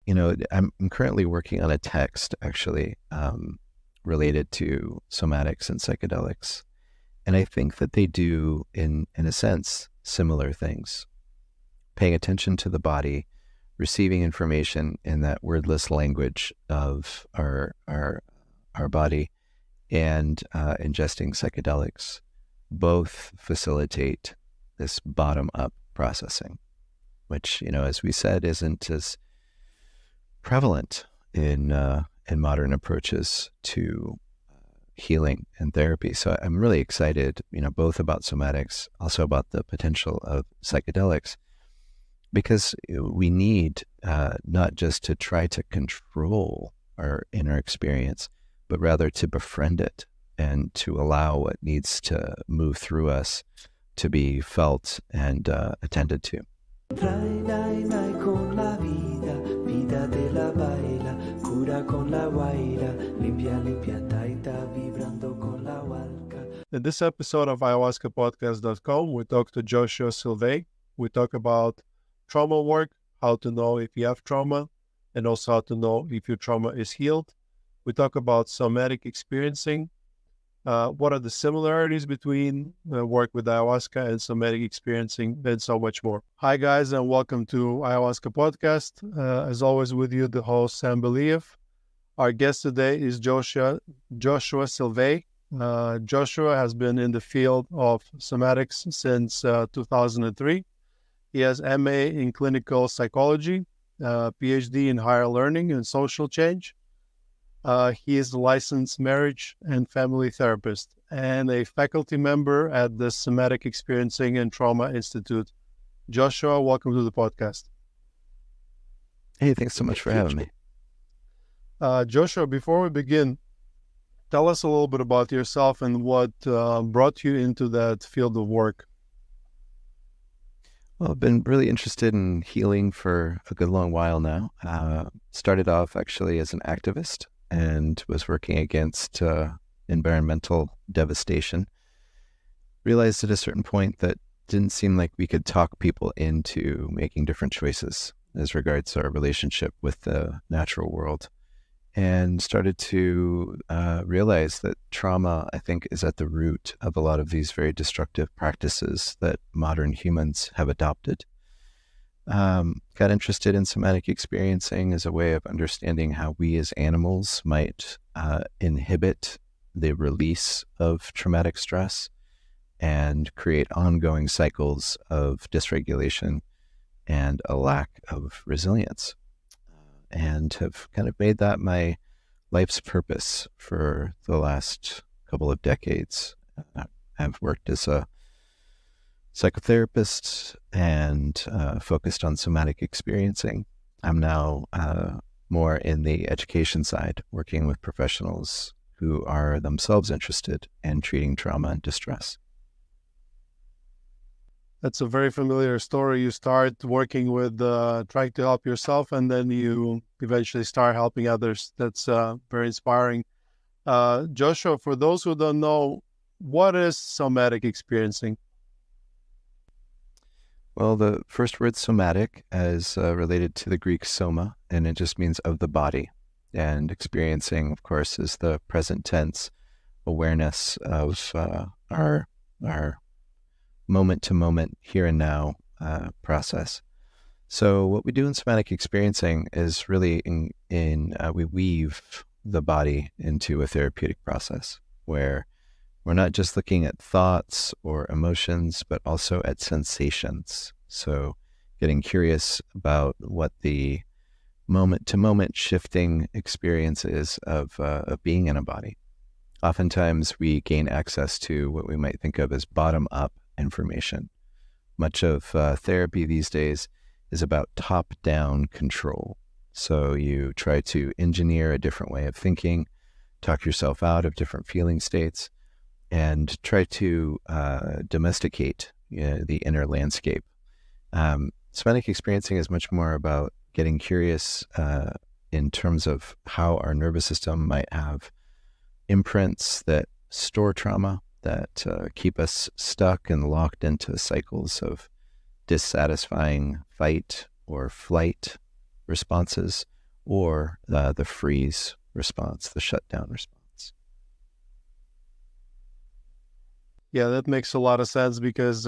I'm currently working on a text actually related to somatics and psychedelics. And I think that they do, in a sense, similar things. Paying attention to the body, receiving information in that wordless language of our body, and ingesting psychedelics both facilitate this bottom-up processing, which, as we said, isn't as prevalent in modern approaches to healing and therapy. So I'm really excited, both about somatics, also about the potential of psychedelics, because we need not just to try to control our inner experience, but rather to befriend it and to allow what needs to move through us to be felt and attended to. In this episode of ayahuascapodcast.com, we talk to Joshua Sylvae. We talk about trauma work, how to know if you have trauma, and also how to know if your trauma is healed. We talk about somatic experiencing. What are the similarities between work with ayahuasca and somatic experiencing, and so much more. Hi, guys, and welcome to Ayahuasca Podcast. As always, with you, the host, Sam Believ. Our guest today is Joshua Sylvae. Joshua has been in the field of somatics since 2003. He has MA in clinical psychology, PhD in higher learning and social change. He is a licensed marriage and family therapist and a faculty member at the Somatic Experiencing and Trauma Institute. Joshua, welcome to the podcast. Hey, thanks so much for having me. Joshua, before we begin, tell us a little bit about yourself and what brought you into that field of work. Well, I've been really interested in healing for a good long while now. Started off actually as an activist and was working against environmental devastation. Realized at a certain point that didn't seem like we could talk people into making different choices as regards to our relationship with the natural world. And started to realize that trauma, I think, is at the root of a lot of these very destructive practices that modern humans have adopted. Got interested in somatic experiencing as a way of understanding how we as animals might inhibit the release of traumatic stress and create ongoing cycles of dysregulation and a lack of resilience. And have kind of made that my life's purpose for the last couple of decades. I've worked as a psychotherapist and focused on somatic experiencing. I'm now more in the education side, working with professionals who are themselves interested in treating trauma and distress. That's a very familiar story. You start working with trying to help yourself, and then you eventually start helping others. That's very inspiring. Joshua, for those who don't know, what is somatic experiencing? Well, the first word somatic is related to the Greek soma, and it just means of the body. And experiencing, of course, is the present tense awareness of our moment-to-moment, here and now process. So what we do in somatic experiencing is really we weave the body into a therapeutic process where we're not just looking at thoughts or emotions, but also at sensations. So getting curious about what the moment-to-moment shifting experience is of being in a body. Oftentimes we gain access to what we might think of as bottom-up information. Much of therapy these days is about top-down control. So you try to engineer a different way of thinking, talk yourself out of different feeling states, and try to domesticate the inner landscape. Somatic experiencing is much more about getting curious in terms of how our nervous system might have imprints that store trauma, that keep us stuck and locked into cycles of dissatisfying fight or flight responses, or the freeze response, the shutdown response. Yeah, that makes a lot of sense because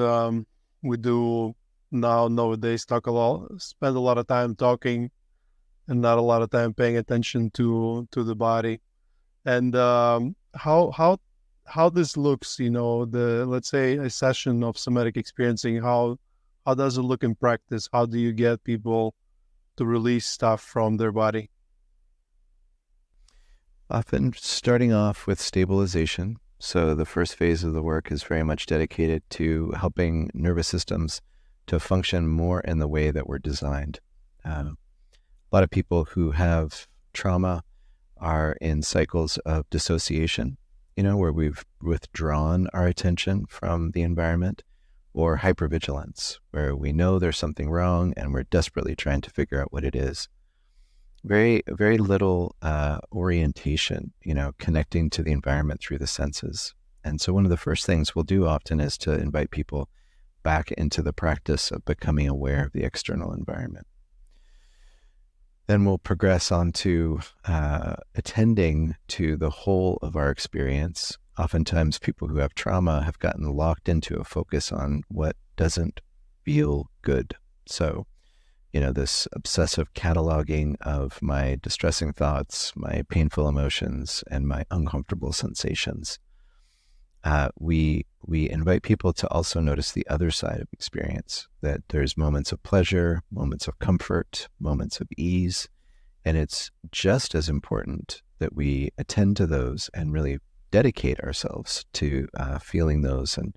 we do nowadays spend a lot of time talking and not a lot of time paying attention to the body. And how this looks, let's say a session of somatic experiencing, how does it look in practice? How do you get people to release stuff from their body? Often starting off with stabilization. So the first phase of the work is very much dedicated to helping nervous systems to function more in the way that we're designed. A lot of people who have trauma are in cycles of dissociation, where we've withdrawn our attention from the environment, or hypervigilance, where we know there's something wrong and we're desperately trying to figure out what it is. Very, very little orientation, connecting to the environment through the senses. And so one of the first things we'll do often is to invite people back into the practice of becoming aware of the external environment. Then we'll progress on to attending to the whole of our experience. Oftentimes people who have trauma have gotten locked into a focus on what doesn't feel good. So, this obsessive cataloging of my distressing thoughts, my painful emotions, and my uncomfortable sensations. We invite people to also notice the other side of experience, that there's moments of pleasure, moments of comfort, moments of ease, and it's just as important that we attend to those and really dedicate ourselves to feeling those and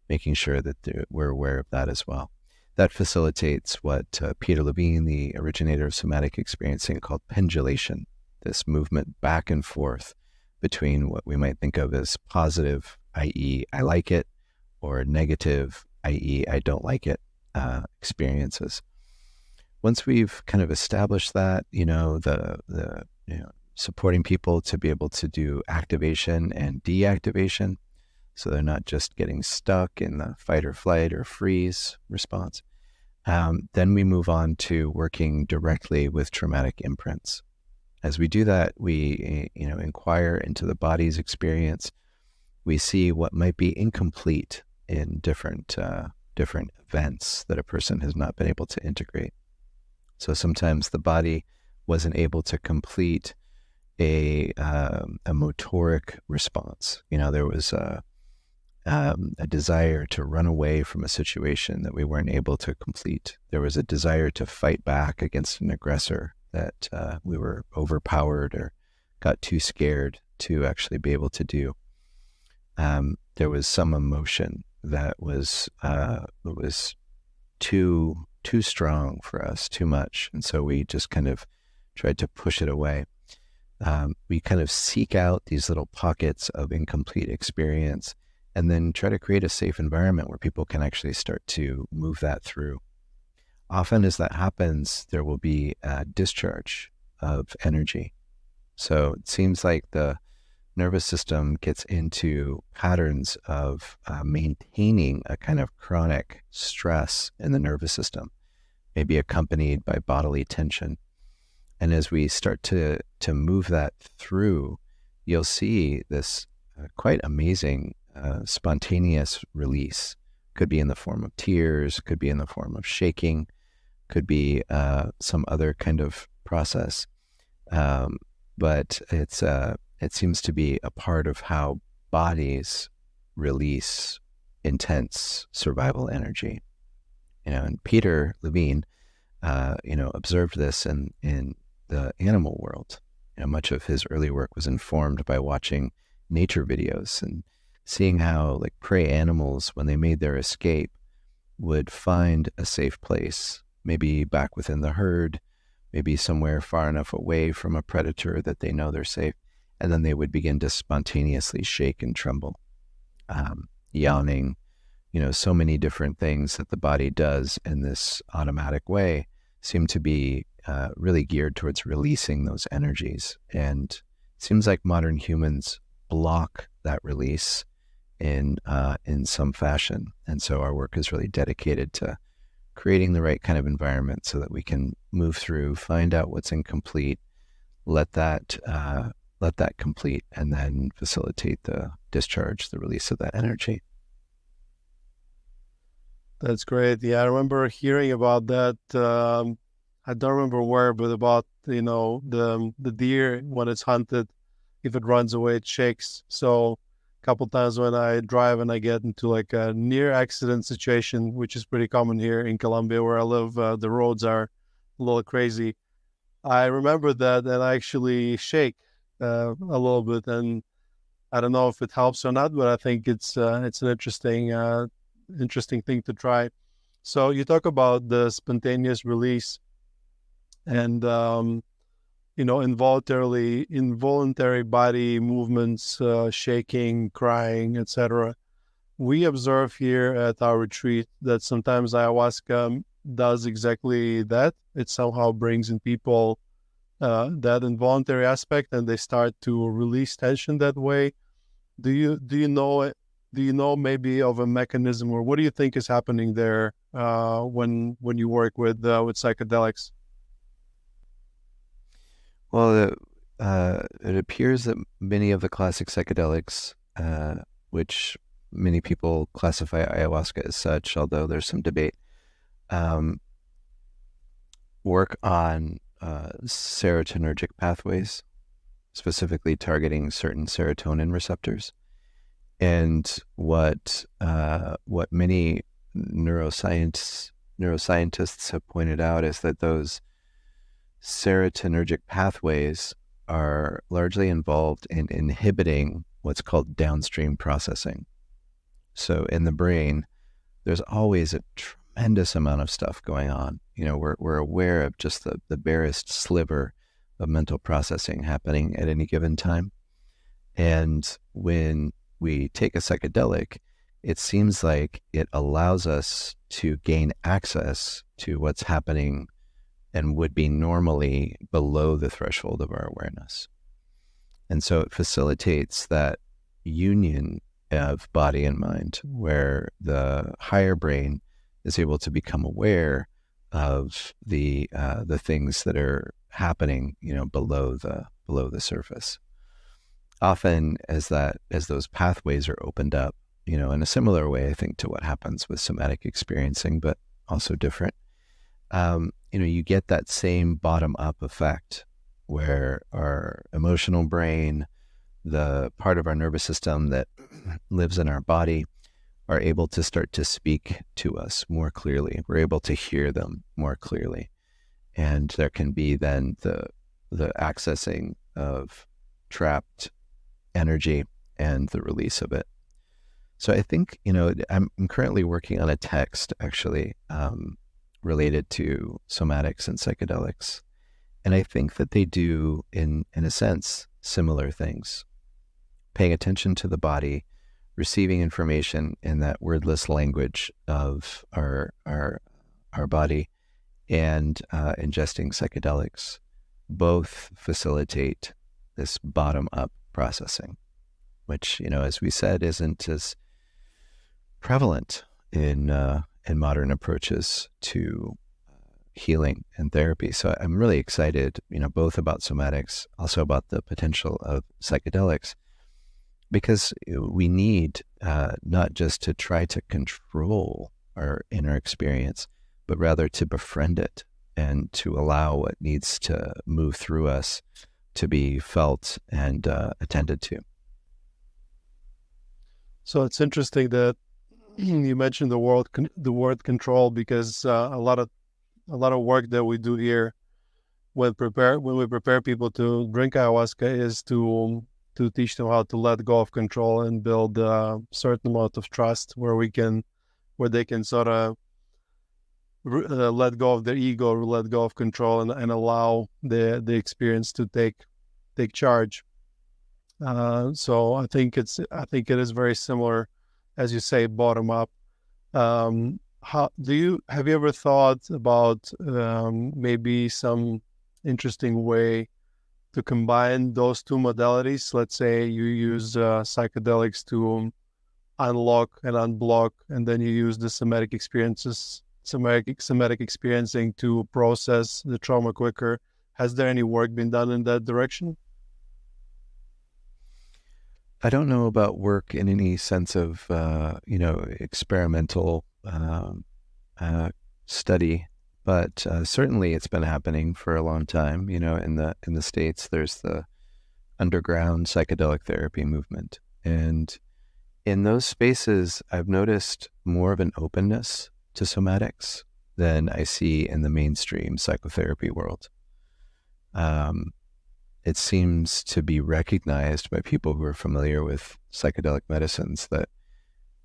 making sure that we're aware of that as well. That facilitates what Peter Levine, the originator of somatic experiencing, called pendulation, this movement back and forth between what we might think of as positive, i.e., I like it, or negative, i.e., I don't like it, experiences. Once we've kind of established that, supporting people to be able to do activation and deactivation, so they're not just getting stuck in the fight or flight or freeze response. Then we move on to working directly with traumatic imprints. As we do that, we inquire into the body's experience. We see what might be incomplete in different events that a person has not been able to integrate. So sometimes the body wasn't able to complete a motoric response. There was a desire to run away from a situation that we weren't able to complete. There was a desire to fight back against an aggressor that we were overpowered or got too scared to actually be able to do. There was some emotion that was too strong for us, too much, and so we just kind of tried to push it away. We kind of seek out these little pockets of incomplete experience and then try to create a safe environment where people can actually start to move that through. Often as that happens, there will be a discharge of energy. So it seems like the nervous system gets into patterns of maintaining a kind of chronic stress in the nervous system, maybe accompanied by bodily tension. And as we start to move that through, you'll see this quite amazing spontaneous release. Could be in the form of tears, could be in the form of shaking, could be some other kind of process. But it seems to be a part of how bodies release intense survival energy. And Peter Levine, observed this in the animal world. Much of his early work was informed by watching nature videos and seeing how prey animals, when they made their escape, would find a safe place, maybe back within the herd, maybe somewhere far enough away from a predator that they know they're safe, and then they would begin to spontaneously shake and tremble, yawning, so many different things that the body does in this automatic way seem to be really geared towards releasing those energies. And it seems like modern humans block that release in some fashion. And so our work is really dedicated to creating the right kind of environment so that we can move through, find out what's incomplete, let that complete, and then facilitate the discharge, the release of that energy. That's great. Yeah, I remember hearing about that. I don't remember where, but about the deer when it's hunted, if it runs away, it shakes. So a couple times when I drive and I get into like a near accident situation, which is pretty common here in Colombia where I live, the roads are a little crazy. I remember that and I actually shake a little bit, and I don't know if it helps or not, but I think it's an interesting thing to try. So you talk about the spontaneous release and involuntary body movements, shaking, crying, etc. We observe here at our retreat that sometimes ayahuasca does exactly that. It somehow brings in people that involuntary aspect, and they start to release tension that way. Do you know maybe of a mechanism, or what do you think is happening there when you work with psychedelics? Well, it appears that many of the classic psychedelics, which many people classify ayahuasca as such, although there's some debate, um, work on serotonergic pathways, specifically targeting certain serotonin receptors. And what many neuroscientists have pointed out is that those serotonergic pathways are largely involved in inhibiting what's called downstream processing. So in the brain, there's always a tremendous amount of stuff going on. We're aware of just the barest sliver of mental processing happening at any given time. And when we take a psychedelic, it seems like it allows us to gain access to what's happening and would be normally below the threshold of our awareness. And so it facilitates that union of body and mind, where the higher brain is able to become aware of the things that are happening, below the surface. Often, as those pathways are opened up, in a similar way, I think, to what happens with somatic experiencing, but also different. You get that same bottom-up effect where our emotional brain, the part of our nervous system that lives in our body, are able to start to speak to us more clearly. We're able to hear them more clearly. And there can be then the accessing of trapped energy and the release of it. So I think, I'm currently working on a text actually related to somatics and psychedelics. And I think that they do, in a sense, similar things. Paying attention to the body, receiving information in that wordless language of our body, and ingesting psychedelics both facilitate this bottom-up processing, which, as we said, isn't as prevalent in modern approaches to healing and therapy. So I'm really excited, both about somatics, also about the potential of psychedelics, because we need not just to try to control our inner experience, but rather to befriend it and to allow what needs to move through us to be felt and attended to. So it's interesting that you mentioned the word control, because a lot of work that we do here when we prepare people to drink ayahuasca is to teach them how to let go of control and build a certain amount of trust where they can sort of let go of their ego, let go of control, and allow the experience to take charge. So I think it is very similar, as you say, bottom up. Have you ever thought about maybe some interesting way to combine those two modalities? Let's say you use psychedelics to unlock and unblock, and then you use the somatic experiencing to process the trauma quicker. Has there any work been done in that direction? I don't know about work in any sense of, experimental uh, study, but certainly it's been happening for a long time. In the States, there's the underground psychedelic therapy movement, and in those spaces, I've noticed more of an openness to somatics than I see in the mainstream psychotherapy world. Um, it seems to be recognized by people who are familiar with psychedelic medicines that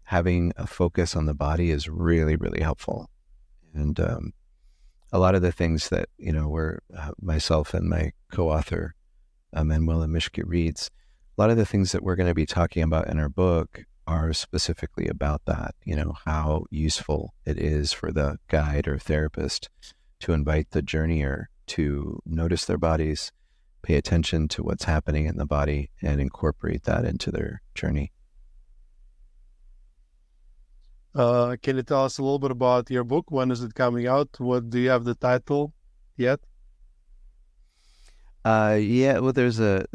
having a focus on the body is really, really helpful. And a lot of the things that, we're myself and my co-author, Manuela Mishke reads, a lot of the things that we're going to be talking about in our book are specifically about that, how useful it is for the guide or therapist to invite the journeyer to notice their bodies, pay attention to what's happening in the body, and incorporate that into their journey. Can you tell us a little bit about your book? When is it coming out? What do you have the title yet? Yeah, well, there's a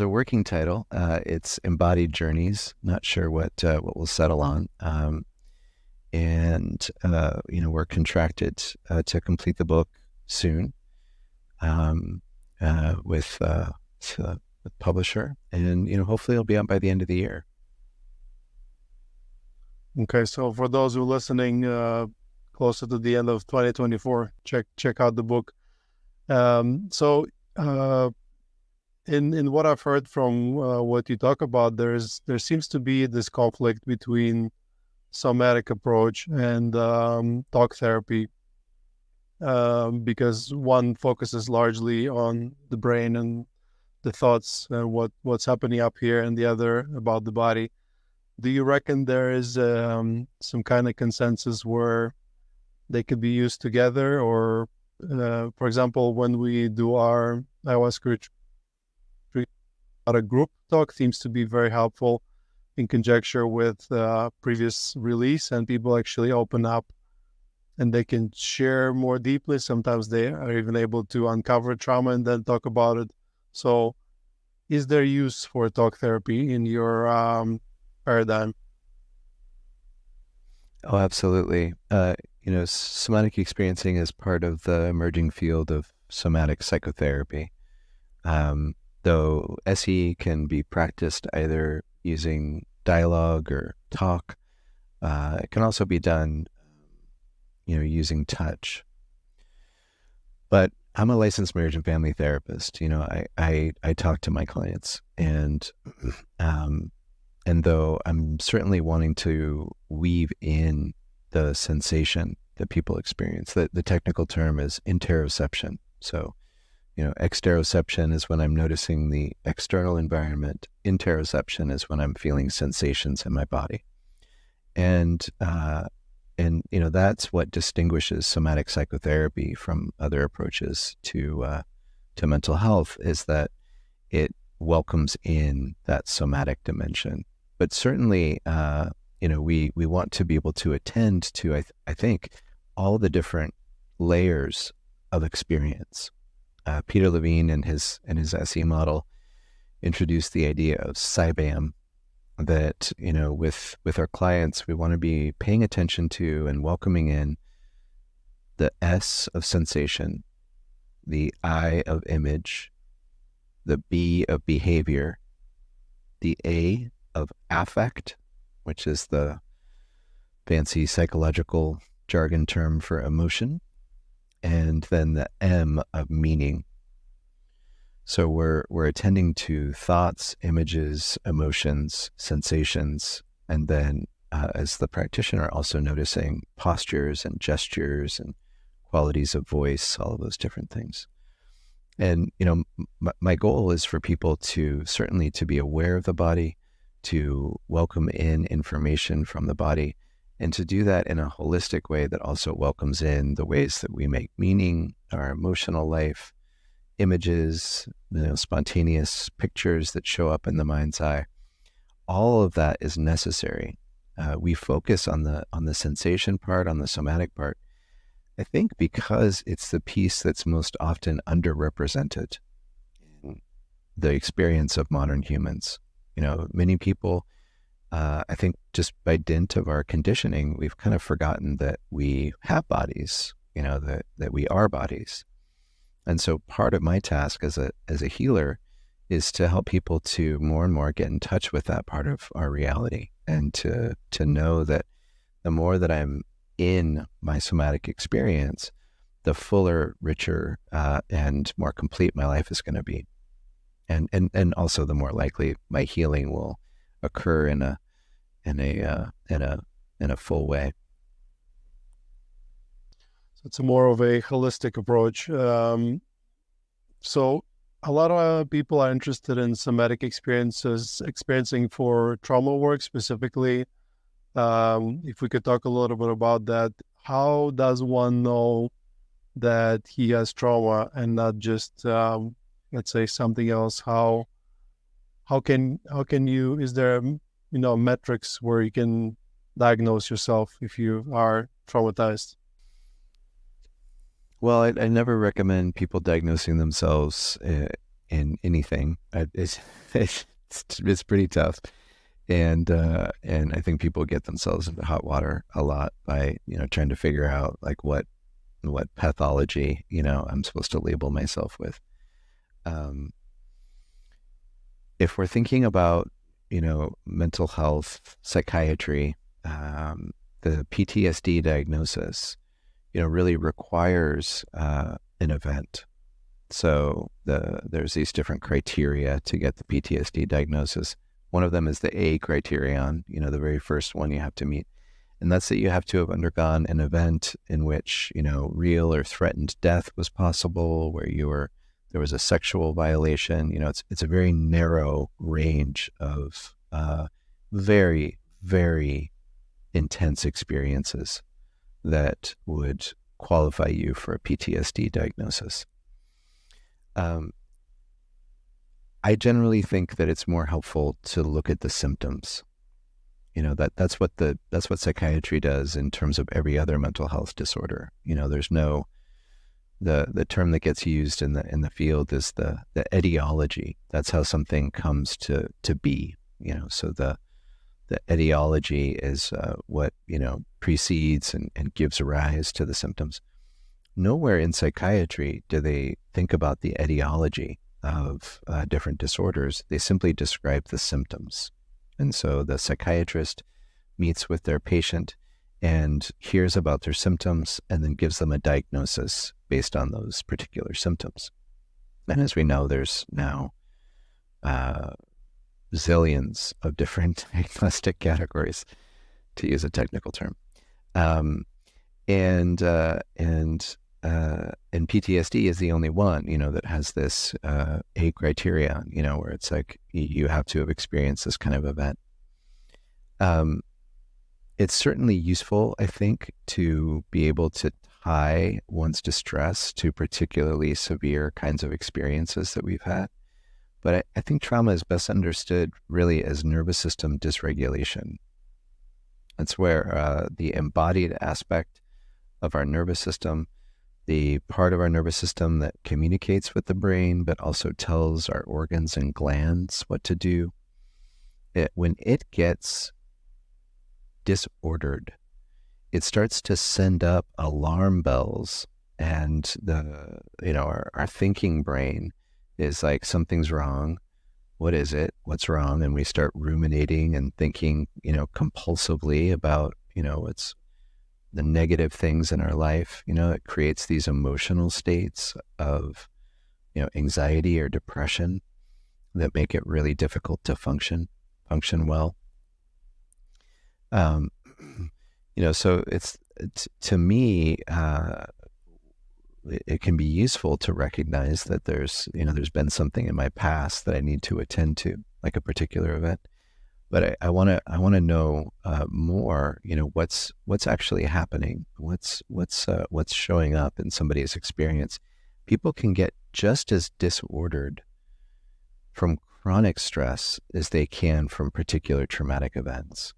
working title. It's Embodied Journeys. Not sure what we'll settle on. And we're contracted to complete the book soon with the publisher, and hopefully it'll be out by the end of the year. Okay, so for those who are listening closer to the end of 2024, check out the book. So in what I've heard from what you talk about, there seems to be this conflict between somatic approach and talk therapy, because one focuses largely on the brain and the thoughts and what's happening up here, and the other about the body. Do you reckon there is some kind of consensus where they could be used together? Or, for example, when we do our ayahuasca retreat, a group talk seems to be very helpful in conjecture with previous release, and people actually open up and they can share more deeply. Sometimes they are even able to uncover trauma and then talk about it. So is there use for talk therapy in your paradigm? Oh, absolutely. Somatic experiencing is part of the emerging field of somatic psychotherapy. Though SE can be practiced either using dialogue or talk, it can also be done, using touch. But I'm a licensed marriage and family therapist. I talk to my clients, and though I'm certainly wanting to weave in the sensation that people experience, the technical term is interoception. So, exteroception is when I'm noticing the external environment. Interoception is when I'm feeling sensations in my body. And that's what distinguishes somatic psychotherapy from other approaches to mental health, is that it welcomes in that somatic dimension. But certainly, we want to be able to attend to, I think, all the different layers of experience. Peter Levine in his SE model introduced the idea of SIBAM, that, with our clients, we want to be paying attention to and welcoming in the S of sensation, the I of image, the B of behavior, the A of affect, which is the fancy psychological jargon term for emotion, and then the M of meaning. So we're attending to thoughts, images, emotions, sensations, and then as the practitioner, also noticing postures and gestures and qualities of voice, all of those different things. And my goal is for people to certainly to be aware of the body, to welcome in information from the body, and to do that in a holistic way that also welcomes in the ways that we make meaning, our emotional life, images, spontaneous pictures that show up in the mind's eye. All of that is necessary. We focus on the sensation part, on the somatic part, I think because it's the piece that's most often underrepresented in the experience of modern humans. Many people, I think just by dint of our conditioning, we've kind of forgotten that we have bodies, that we are bodies. And so part of my task as a healer is to help people to more and more get in touch with that part of our reality, and to know that the more that I'm in my somatic experience, the fuller, richer, and more complete my life is going to be. And also the more likely my healing will occur in a full way. So it's more of a holistic approach. So a lot of people are interested in somatic experiencing for trauma work specifically. If we could talk a little bit about that, how does one know that he has trauma and not just, let's say, something else? How can you? Is there metrics where you can diagnose yourself if you are traumatized? Well, I never recommend people diagnosing themselves in anything. It's pretty tough, and I think people get themselves into hot water a lot by trying to figure out like what pathology I'm supposed to label myself with. If we're thinking about mental health, psychiatry, the PTSD diagnosis really requires an event. So there's these different criteria to get the PTSD diagnosis. One of them is the A criterion, the very first one you have to meet. And that's that you have to have undergone an event in which, real or threatened death was possible, where there was a sexual violation. It's a very narrow range of very, very intense experiences that would qualify you for a PTSD diagnosis. I generally think that it's more helpful to look at the symptoms. That's what psychiatry does in terms of every other mental health disorder. There's no the term that gets used in the field is the etiology. That's how something comes to be. So the etiology is what precedes and gives rise to the symptoms. Nowhere in psychiatry do they think about the etiology of different disorders. They simply describe the symptoms. And so the psychiatrist meets with their patient and hears about their symptoms and then gives them a diagnosis based on those particular symptoms. And as we know, there's now zillions of different diagnostic categories, to use a technical term. And PTSD is the only one, that has this A criteria, where it's like you have to have experienced this kind of event. It's certainly useful, I think, to be able to tie one's distress to particularly severe kinds of experiences that we've had. But I think trauma is best understood really as nervous system dysregulation. That's where the embodied aspect of our nervous system, the part of our nervous system that communicates with the brain, but also tells our organs and glands what to do. When it gets disordered, it starts to send up alarm bells, and our thinking brain is like, something's wrong. What is it? What's wrong? And we start ruminating and thinking, compulsively about, what's the negative things in our life. It creates these emotional states of, anxiety or depression that make it really difficult to function well. So it's to me, it can be useful to recognize that there's been something in my past that I need to attend to, like a particular event. But I want to know more. What's actually happening. What's showing up in somebody's experience. People can get just as disordered from chronic stress as they can from particular traumatic events.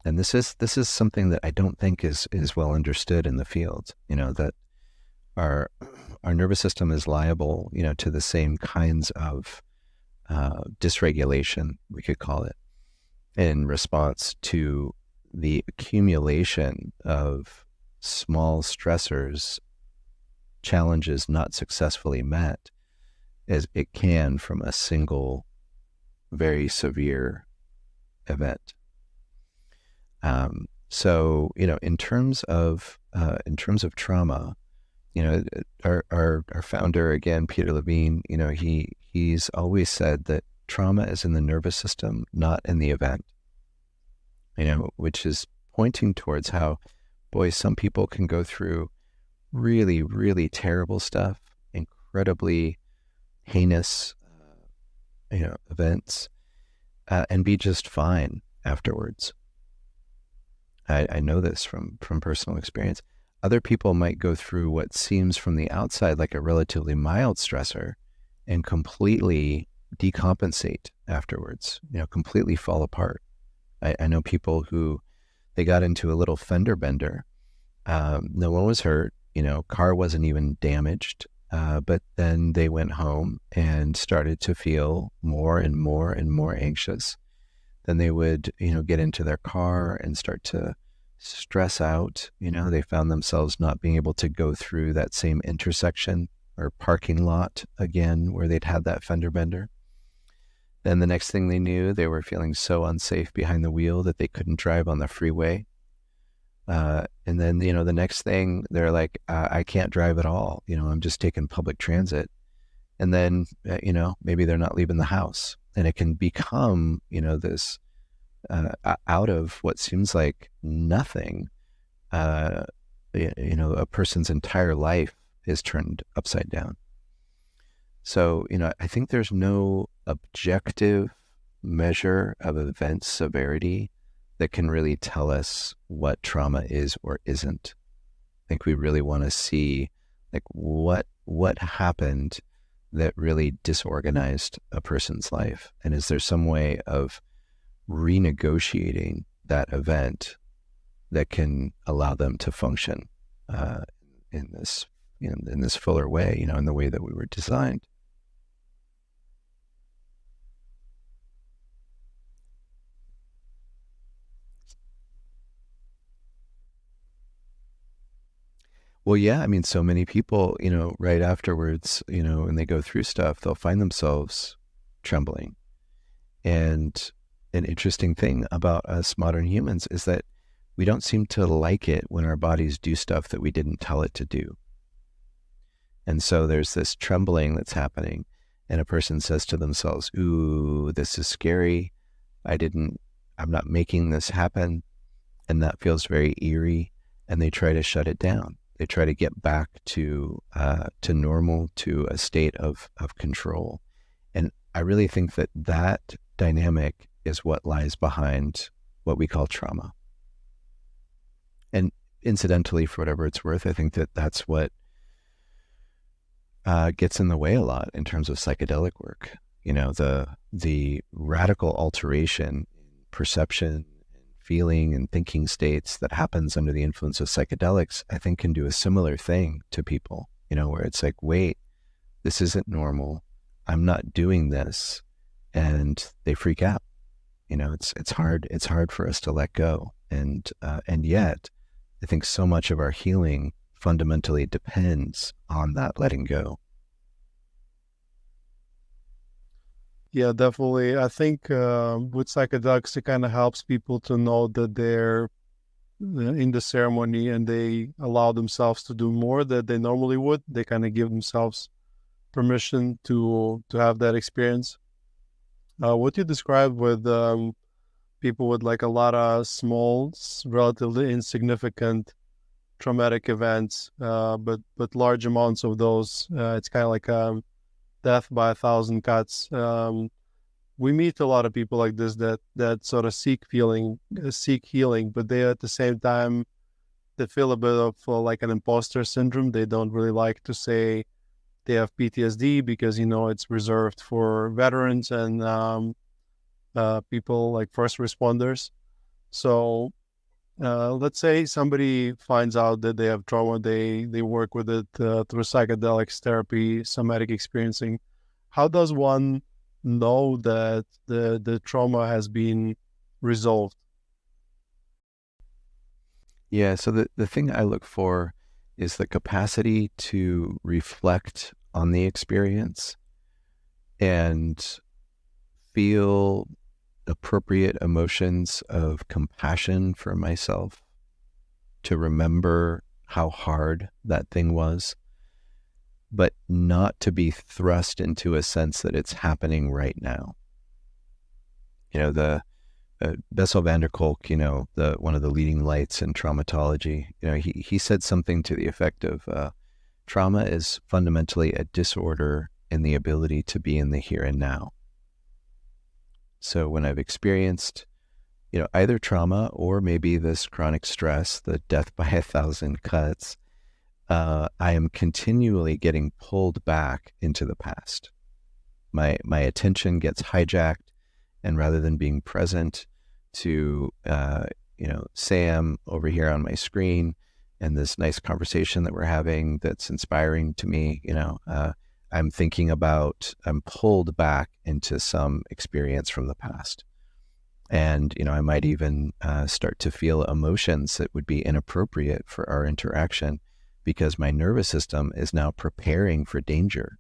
And this is something that I don't think is well understood in the field. That our our nervous system is liable, to the same kinds of dysregulation, we could call it, in response to the accumulation of small stressors, challenges not successfully met, as it can from a single very severe event. So, in terms of trauma, our founder again, Peter Levine, he's always said that trauma is in the nervous system, not in the event. Which is pointing towards how, boy, some people can go through really, really terrible stuff, incredibly heinous, events, and be just fine afterwards. I know this from personal experience. Other people might go through what seems from the outside like a relatively mild stressor and completely decompensate afterwards, completely fall apart. I know people who, they got into a little fender bender. No one was hurt, car wasn't even damaged. But then they went home and started to feel more and more and more anxious. Then they would, get into their car and start to stress out. They found themselves not being able to go through that same intersection or parking lot again where they'd had that fender bender. Then the next thing they knew, they were feeling so unsafe behind the wheel that they couldn't drive on the freeway. And then, the next thing they're like, I can't drive at all. I'm just taking public transit. And then, maybe they're not leaving the house, and it can become, this, out of what seems like nothing, a person's entire life is turned upside down. So, I think there's no objective measure of event severity that can really tell us what trauma is or isn't. I think we really want to see, like, what happened that really disorganized a person's life, and is there some way of renegotiating that event that can allow them to function in this fuller way, in the way that we were designed. Well, yeah, I mean, so many people, right afterwards, when they go through stuff, they'll find themselves trembling. And an interesting thing about us modern humans is that we don't seem to like it when our bodies do stuff that we didn't tell it to do. And so there's this trembling that's happening, and a person says to themselves, ooh, this is scary. I'm not making this happen. And that feels very eerie. And they try to shut it down. They try to get back to normal, to a state of control. And I really think that dynamic is what lies behind what we call trauma. And incidentally, for whatever it's worth, I think that's what gets in the way a lot in terms of psychedelic work. The radical alteration in perception, feeling and thinking states that happens under the influence of psychedelics, I think can do a similar thing to people, where it's like, wait, this isn't normal. I'm not doing this. And they freak out. It's hard for us to let go. And yet I think so much of our healing fundamentally depends on that letting go. Yeah, definitely. I think with psychedelics, it kind of helps people to know that they're in the ceremony and they allow themselves to do more that they normally would. They kind of give themselves permission to have that experience. What you described with people with like a lot of small, relatively insignificant traumatic events, but large amounts of those, it's kind of like death by a thousand cuts. We meet a lot of people like this that sort of seek healing, but they at the same time they feel a bit of like an imposter syndrome. They don't really like to say they have PTSD because it's reserved for veterans and people like first responders. So let's say somebody finds out that they have trauma, they work with it through psychedelics therapy, somatic experiencing. How does one know that the trauma has been resolved? Yeah, so the thing I look for is the capacity to reflect on the experience and feel appropriate emotions of compassion for myself, to remember how hard that thing was, but not to be thrust into a sense that it's happening right now. The Bessel van der Kolk, the one of the leading lights in traumatology, he said something to the effect of trauma is fundamentally a disorder in the ability to be in the here and now. So when I've experienced, either trauma or maybe this chronic stress, the death by 1,000 cuts, I am continually getting pulled back into the past. My attention gets hijacked, and rather than being present to, Sam over here on my screen and this nice conversation that we're having that's inspiring to me, I'm pulled back into some experience from the past. And, I might even start to feel emotions that would be inappropriate for our interaction because my nervous system is now preparing for danger.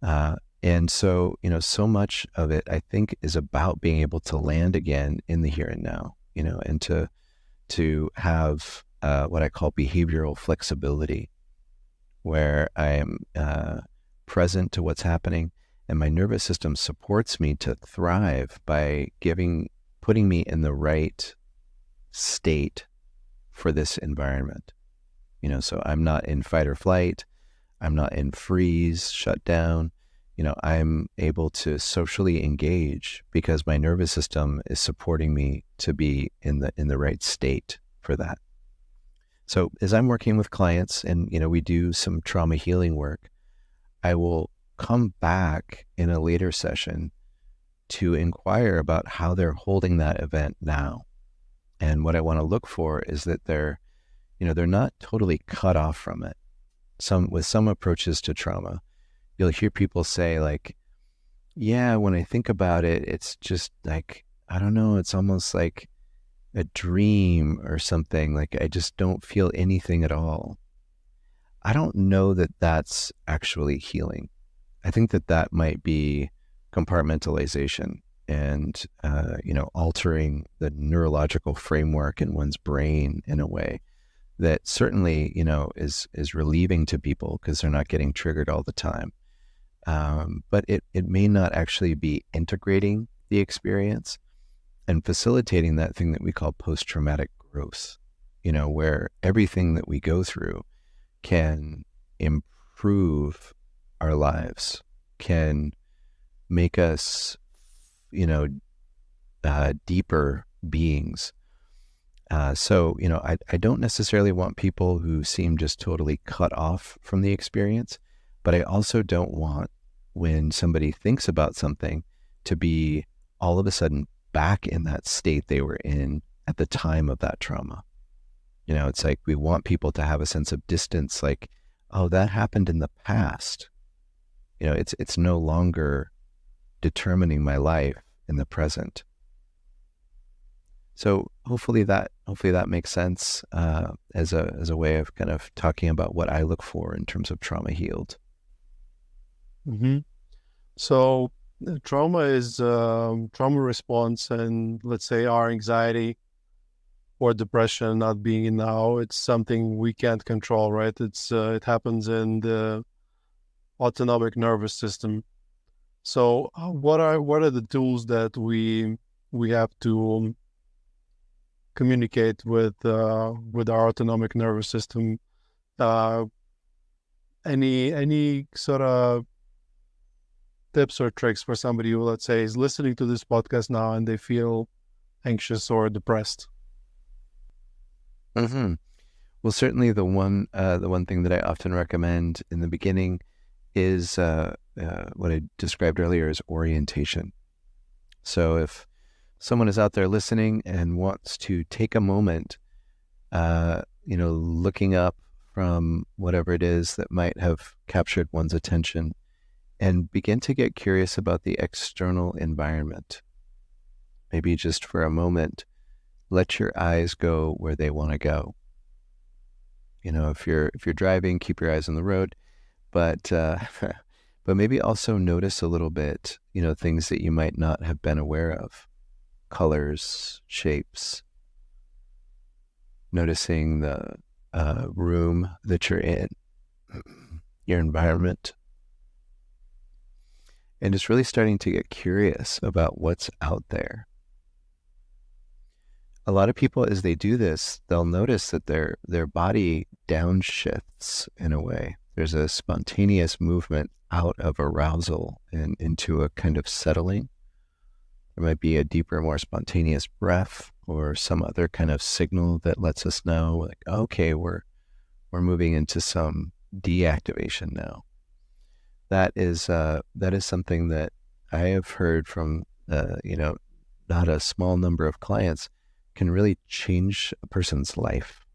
And so, so much of it, I think, is about being able to land again in the here and now, and to have what I call behavioral flexibility, where I am present to what's happening, and my nervous system supports me to thrive by putting me in the right state for this environment. So I'm not in fight or flight. I'm not in freeze, shut down. I'm able to socially engage because my nervous system is supporting me to be in the right state for that. So as I'm working with clients and, we do some trauma healing work, I will come back in a later session to inquire about how they're holding that event now. And what I want to look for is that they're not totally cut off from it. With some approaches to trauma, you'll hear people say like, yeah, when I think about it, it's just like, I don't know, it's almost like a dream or something. Like I just don't feel anything at all. I don't know that that's actually healing. I think that might be compartmentalization and, altering the neurological framework in one's brain in a way that certainly, is relieving to people because they're not getting triggered all the time. But it may not actually be integrating the experience and facilitating that thing that we call post-traumatic growth, where everything that we go through can improve our lives, can make us, deeper beings. So, I don't necessarily want people who seem just totally cut off from the experience, but I also don't want when somebody thinks about something to be all of a sudden back in that state they were in at the time of that trauma. It's like we want people to have a sense of distance, like, oh, that happened in the past. It's no longer determining my life in the present. So hopefully that makes sense as a way of kind of talking about what I look for in terms of trauma healed. Mm-hmm. So trauma is trauma response, and let's say our anxiety or depression not being in now, it's something we can't control, right? It happens in the autonomic nervous system. So what are the tools that we have to communicate with our autonomic nervous system? Any sort of tips or tricks for somebody who, let's say, is listening to this podcast now and they feel anxious or depressed? Mm-hmm. Well, certainly the one thing that I often recommend in the beginning is what I described earlier as orientation. So if someone is out there listening and wants to take a moment, looking up from whatever it is that might have captured one's attention and begin to get curious about the external environment. Maybe just for a moment, let your eyes go where they want to go. If you're driving, keep your eyes on the road, but but maybe also notice a little bit, things that you might not have been aware of, colors, shapes, noticing the room that you're in, your environment, and just really starting to get curious about what's out there. A lot of people, as they do this, they'll notice that their body downshifts in a way. There's a spontaneous movement out of arousal and into a kind of settling. There might be a deeper, more spontaneous breath or some other kind of signal that lets us know, like, okay, we're moving into some deactivation now. That is something that I have heard from not a small number of clients, can really change a person's life.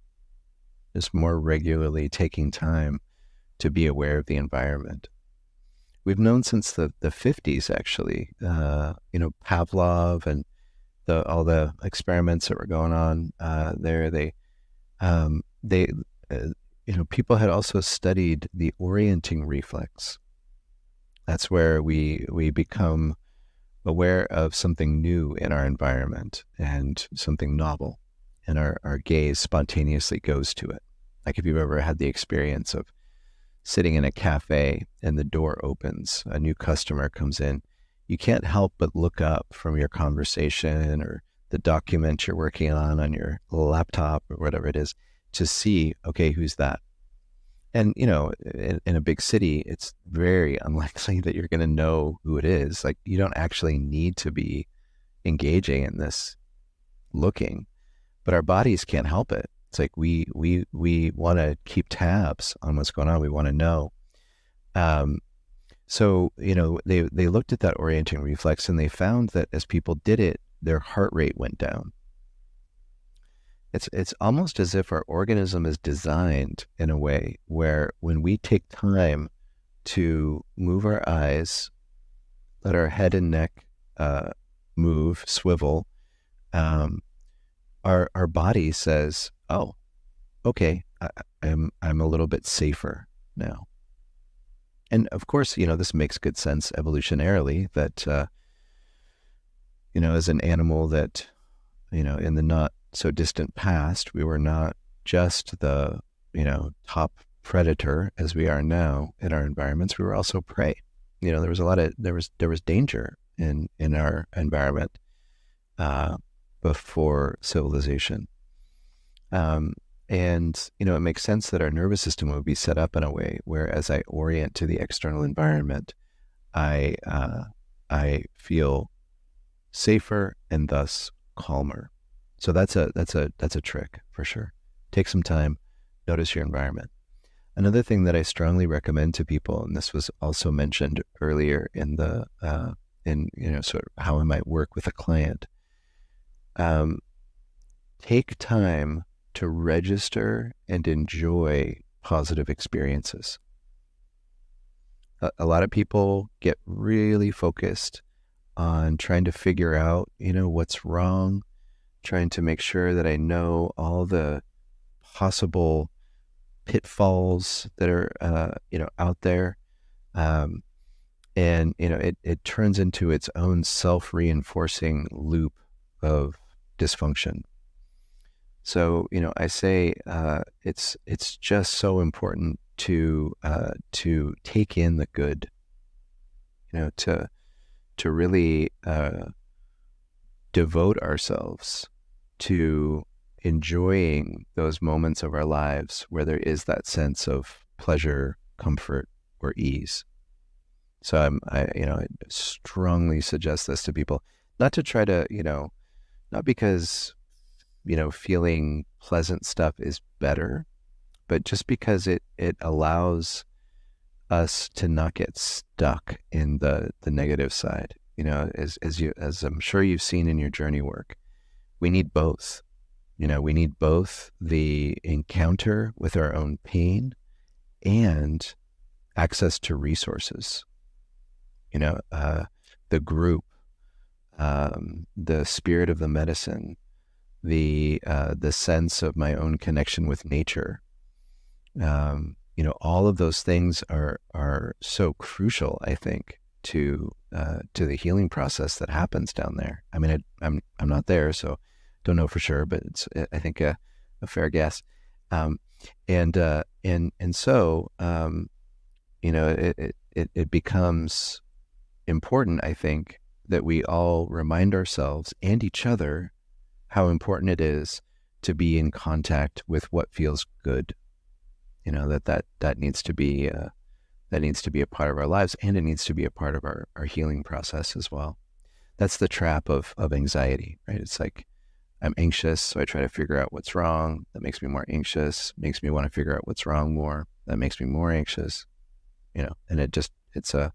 Just more regularly taking time to be aware of the environment. We've known since the 50s, actually, Pavlov and all the experiments that were going on there. People had also studied the orienting reflex. That's where we become aware of something new in our environment and something novel, and our gaze spontaneously goes to it. Like if you've ever had the experience of sitting in a cafe and the door opens, a new customer comes in, you can't help but look up from your conversation or the document you're working on your laptop or whatever it is to see, okay, who's that? And, in a big city, it's very unlikely that you're going to know who it is. Like, you don't actually need to be engaging in this looking, but our bodies can't help it. It's like we want to keep tabs on what's going on. We want to know. So, they looked at that orienting reflex and they found that as people did it, their heart rate went down. It's almost as if our organism is designed in a way where when we take time to move our eyes, let our head and neck move, swivel, our body says, "Oh, okay, I'm a little bit safer now." And of course, this makes good sense evolutionarily that as an animal that in the not so distant past, we were not just the, top predator as we are now in our environments. We were also prey. There was danger in our environment before civilization. And, it makes sense that our nervous system would be set up in a way where as I orient to the external environment, I feel safer and thus calmer. So that's a trick for sure. Take some time, notice your environment. Another thing that I strongly recommend to people, and this was also mentioned earlier in the sort of how I might work with a client. Take time to register and enjoy positive experiences. A lot of people get really focused on trying to figure out, what's wrong, trying to make sure that I know all the possible pitfalls that are, out there. And, it turns into its own self-reinforcing loop of dysfunction. So, I say it's just so important to take in the good, to really devote ourselves to enjoying those moments of our lives where there is that sense of pleasure, comfort, or ease. So I strongly suggest this to people, not to try to, not because, feeling pleasant stuff is better, but just because it allows us to not get stuck in the negative side. as I'm sure you've seen in your journey work, we need both. We need both the encounter with our own pain and access to resources, the group, the spirit of the medicine, the sense of my own connection with nature. All of those things are so crucial, I think, to the healing process that happens down there. I mean, I'm not there, so don't know for sure, but it's, I think, a fair guess. So it becomes important, I think, that we all remind ourselves and each other how important it is to be in contact with what feels good. That needs to be a part of our lives, and it needs to be a part of our healing process as well. That's the trap of anxiety, right? It's like, I'm anxious, so I try to figure out what's wrong. That makes me more anxious, makes me want to figure out what's wrong more. That makes me more anxious, and it's a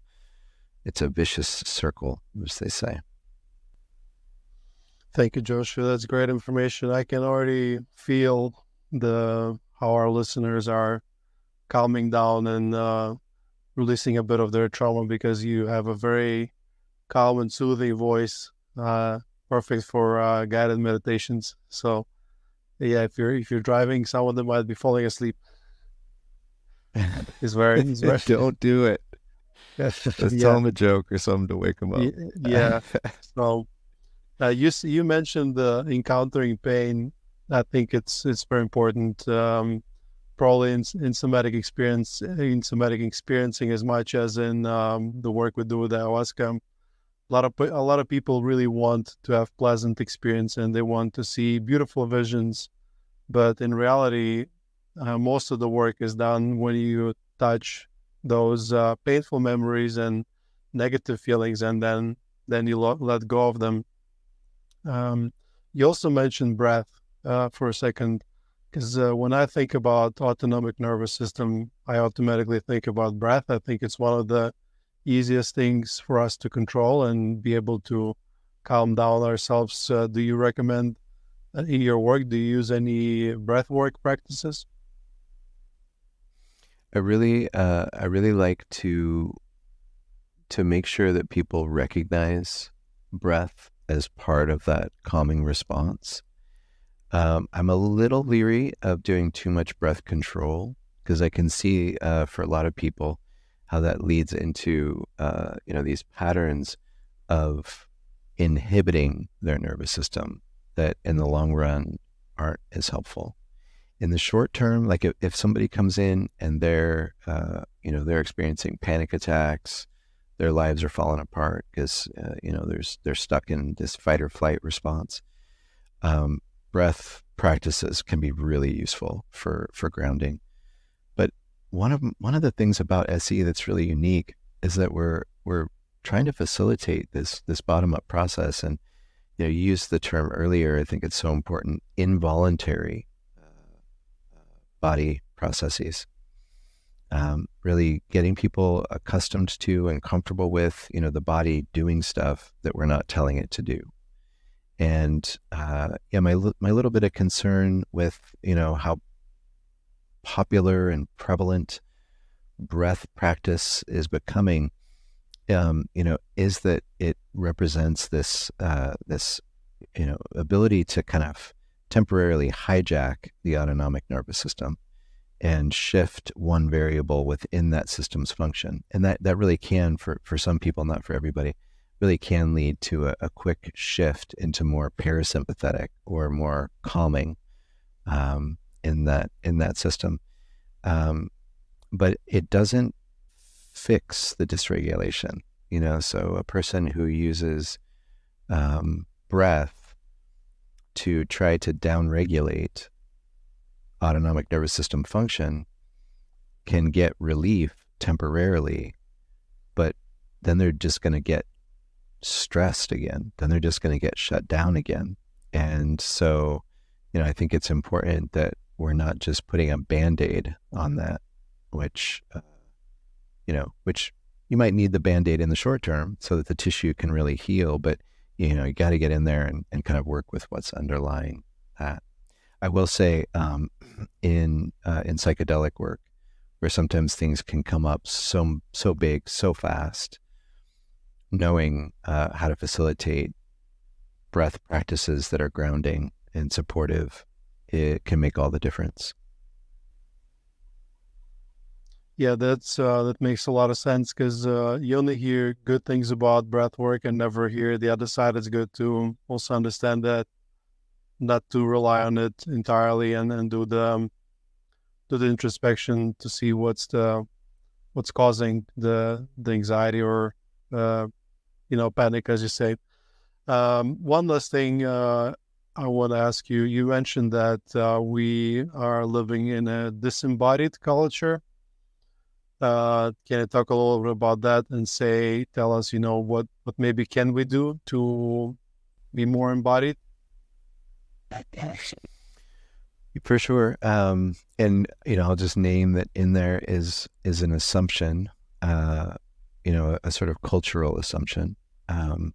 vicious circle, as they say. Thank you, Joshua. That's great information. I can already feel how our listeners are calming down and releasing a bit of their trauma, because you have a very calm and soothing voice, perfect for guided meditations. So, yeah, if you're driving, some of them might be falling asleep. It's very Don't do it. Let's tell them a joke or something to wake them up. Yeah. So, you mentioned encountering pain. I think it's very important. Probably in somatic experiencing as much as in the work we do with ayahuasca. A lot of people really want to have pleasant experience, and they want to see beautiful visions. But in reality, most of the work is done when you touch those painful memories and negative feelings, and then you let go of them. You also mentioned breath for a second, because when I think about autonomic nervous system, I automatically think about breath. I think it's one of the easiest things for us to control and be able to calm down ourselves. Do you recommend in your work, do you use any breath work practices? I really like to make sure that people recognize breath as part of that calming response. I'm a little leery of doing too much breath control, because I can see for a lot of people how that leads into these patterns of inhibiting their nervous system that in the long run aren't as helpful. In the short term, like if somebody comes in and they're experiencing panic attacks, their lives are falling apart because they're stuck in this fight or flight response. Breath practices can be really useful for grounding. But one of the things about SE that's really unique is that we're trying to facilitate this bottom up process. And you used the term earlier. I think it's so important. Involuntary body processes. Really getting people accustomed to and comfortable with, the body doing stuff that we're not telling it to do. And my little bit of concern with, how popular and prevalent breath practice is becoming, is that it represents this ability to kind of temporarily hijack the autonomic nervous system and shift one variable within that system's function. And that really can, for some people, not for everybody, really can lead to a quick shift into more parasympathetic or more calming in that system. But it doesn't fix the dysregulation. So a person who uses breath to try to downregulate autonomic nervous system function can get relief temporarily, but then they're just going to get stressed again. Then they're just going to get shut down again. And so, I think it's important that we're not just putting a Band-Aid on that, which You might need the Band-Aid in the short term so that the tissue can really heal, but you got to get in there and kind of work with what's underlying that. I will say in psychedelic work, where sometimes things can come up so big, so fast, knowing how to facilitate breath practices that are grounding and supportive, it can make all the difference. Yeah, that makes a lot of sense because you only hear good things about breath work and never hear the other side is good to also understand that not to rely on it entirely and do the introspection to see what's causing the anxiety or uh, panic, as you say. One last thing I want to ask you. You mentioned that we are living in a disembodied culture. Can you talk a little bit about that and tell us, what maybe can we do to be more embodied? For sure. And I'll just name that in there is an assumption, a sort of cultural assumption. I'm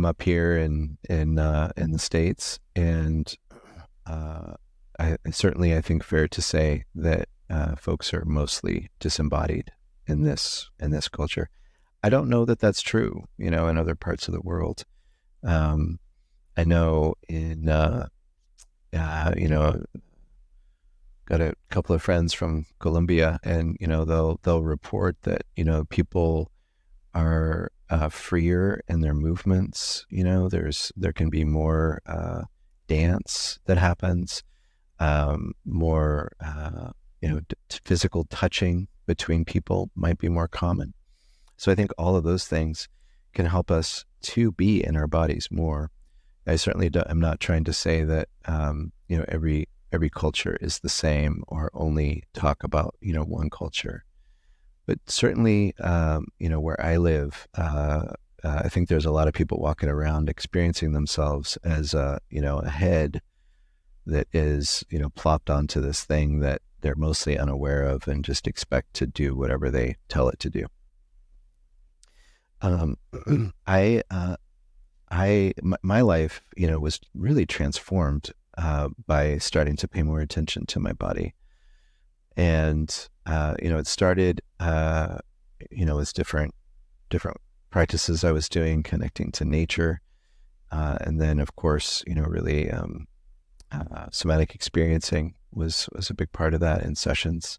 up here in the States, and I think fair to say that folks are mostly disembodied in this culture. I don't know that that's true, in other parts of the world. I know got a couple of friends from Colombia, and they'll report that people are freer in their movements. There can be more dance that happens, more physical touching between people might be more common. So I think all of those things can help us to be in our bodies more. I certainly am not trying to say that every culture is the same or only talk about one culture, but certainly where I live, I think there's a lot of people walking around experiencing themselves as a head that is plopped onto this thing that they're mostly unaware of and just expect to do whatever they tell it to do. Um, I my life, was really transformed by starting to pay more attention to my body, and it started, with different practices I was doing, connecting to nature, and then of course, really somatic experiencing was a big part of that in sessions.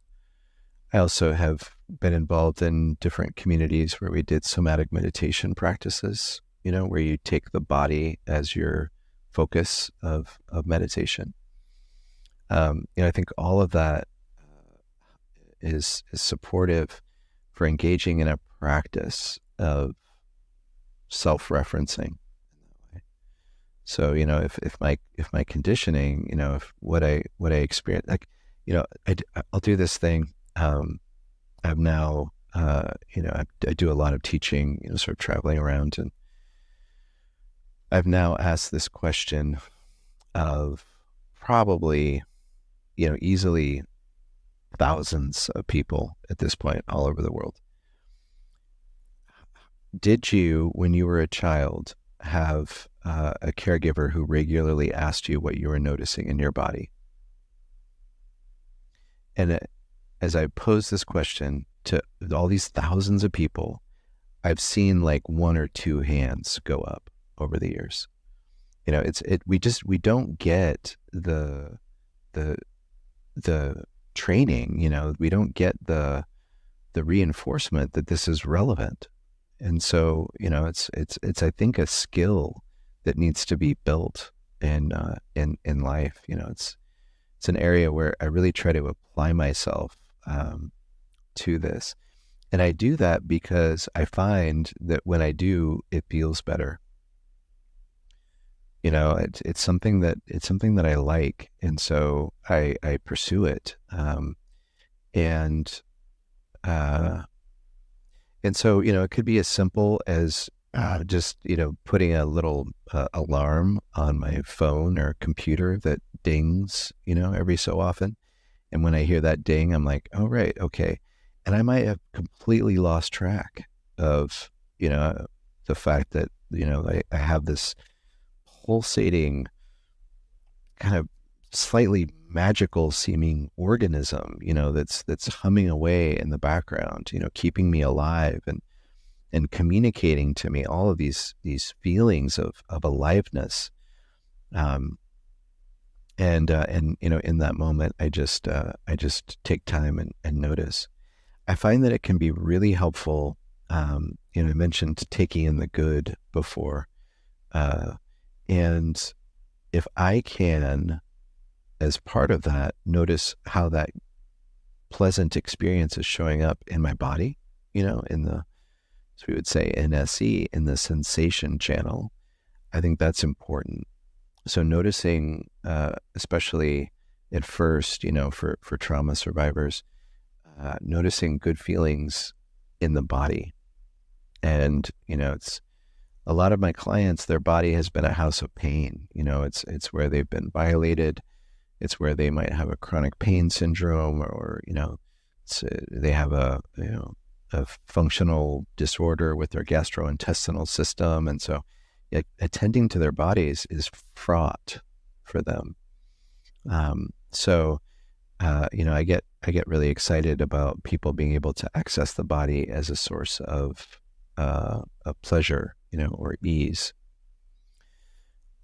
I also have been involved in different communities where we did somatic meditation practices, where you take the body as your focus of meditation. I think all of that is supportive for engaging in a practice of self-referencing. So, if my conditioning, if what I experience, like, I'll do this thing. I've now, I do a lot of teaching, sort of traveling around, and I've now asked this question of probably, easily thousands of people at this point all over the world. Did you, when you were a child, have a caregiver who regularly asked you what you were noticing in your body? And as I pose this question to all these thousands of people, I've seen like one or two hands go up over the years. We don't get the training, we don't get the reinforcement that this is relevant. And so, it's I think a skill that needs to be built in life. It's an area where I really try to apply myself to this. And I do that because I find that when I do, it feels better. It's something that I like, and so I pursue it. And so it could be as simple as just putting a little alarm on my phone or computer that dings every so often. And when I hear that ding, I'm like, oh right, okay. And I might have completely lost track of, the fact that, I have this pulsating, kind of slightly magical seeming organism, that's humming away in the background, keeping me alive and communicating to me all of these feelings of aliveness. And in that moment, I just take time and notice. I find that it can be really helpful. I mentioned taking in the good before, and if I can, as part of that, notice how that pleasant experience is showing up in my body, in the, so we would say NSE, in the sensation channel. I think that's important. So noticing, especially at first, for trauma survivors, noticing good feelings in the body. And, it's a lot of my clients, their body has been a house of pain. It's where they've been violated. It's where they might have a chronic pain syndrome, or they have a functional disorder with their gastrointestinal system. And so attending to their bodies is fraught for them. I get really excited about people being able to access the body as a source of pleasure, or ease.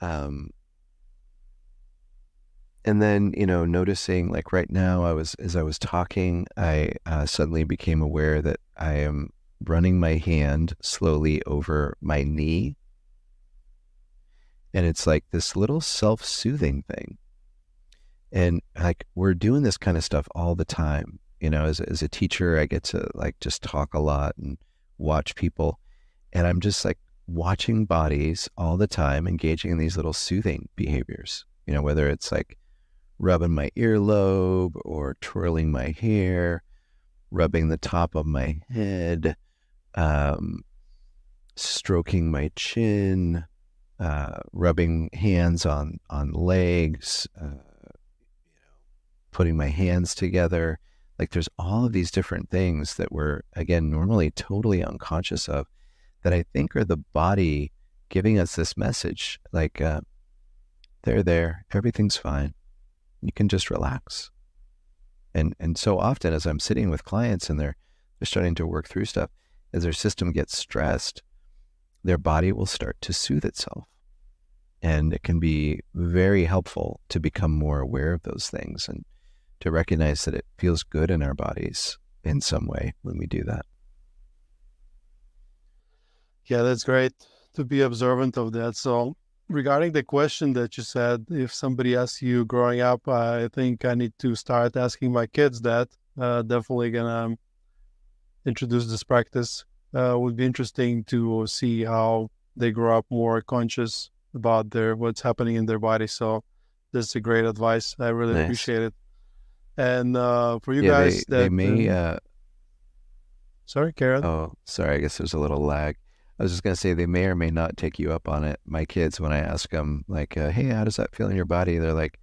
And then, noticing, like right now, as I was talking, I suddenly became aware that I am running my hand slowly over my knee. And it's like this little self-soothing thing. And like, we're doing this kind of stuff all the time. As a teacher, I get to like just talk a lot and watch people. And I'm just like watching bodies all the time, engaging in these little soothing behaviors, whether it's like rubbing my earlobe or twirling my hair, rubbing the top of my head, stroking my chin, rubbing hands on legs, putting my hands together. Like, there's all of these different things that we're, again, normally totally unconscious of, that I think are the body giving us this message, like, they're there, everything's fine, you can just relax. And so often, as I'm sitting with clients and they're starting to work through stuff, as their system gets stressed, their body will start to soothe itself. And it can be very helpful to become more aware of those things and to recognize that it feels good in our bodies in some way when we do that. Yeah, that's great to be observant of that. So regarding the question that you said, if somebody asks you growing up, I think I need to start asking my kids that. Definitely gonna introduce this practice. Would be interesting to see how they grow up more conscious about what's happening in their body. So that's a great advice. I really Nice. appreciate it. And for you Yeah, guys they may. Sorry, Karen. Oh, sorry. I guess there's a little lag. I was just gonna say, they may or may not take you up on it. My kids, when I ask them, like, "Hey, how does that feel in your body?" They're like,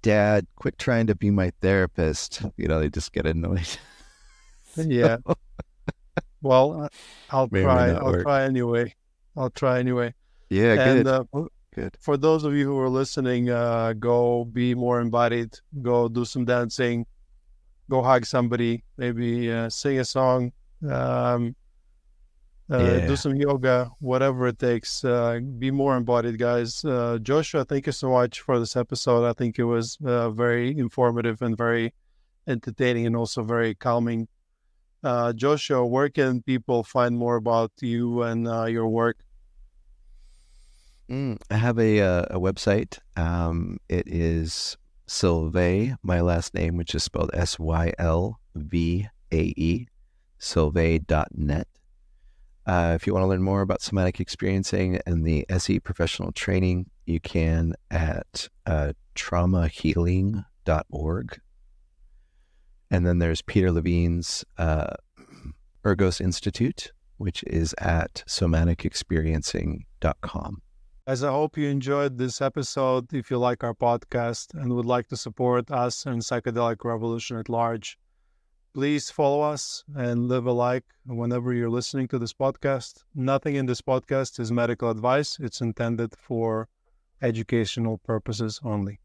Dad, quit trying to be my therapist." They just get annoyed. Yeah. Well, I'll May or may try. not I'll work. try anyway. Yeah, And good. Good. for those of you who are listening, go be more embodied. Go do some dancing. Go hug somebody. Maybe sing a song. Do Yeah. some yoga. Whatever it takes. Be more embodied, guys. Joshua, thank you so much for this episode. I think it was very informative and very entertaining, and also very calming. Joshua, where can people find more about you and your work? I have a website. It is Sylvae, my last name, which is spelled Sylvae, Sylvae.net. If you want to learn more about somatic experiencing and the SE professional training, you can at traumahealing.org. And then there's Peter Levine's Ergos Institute, which is at somaticexperiencing.com. As I hope you enjoyed this episode. If you like our podcast and would like to support us and psychedelic revolution at large, Please follow us and leave a like whenever you're listening to this podcast. Nothing in this podcast is medical advice. It's intended for educational purposes only.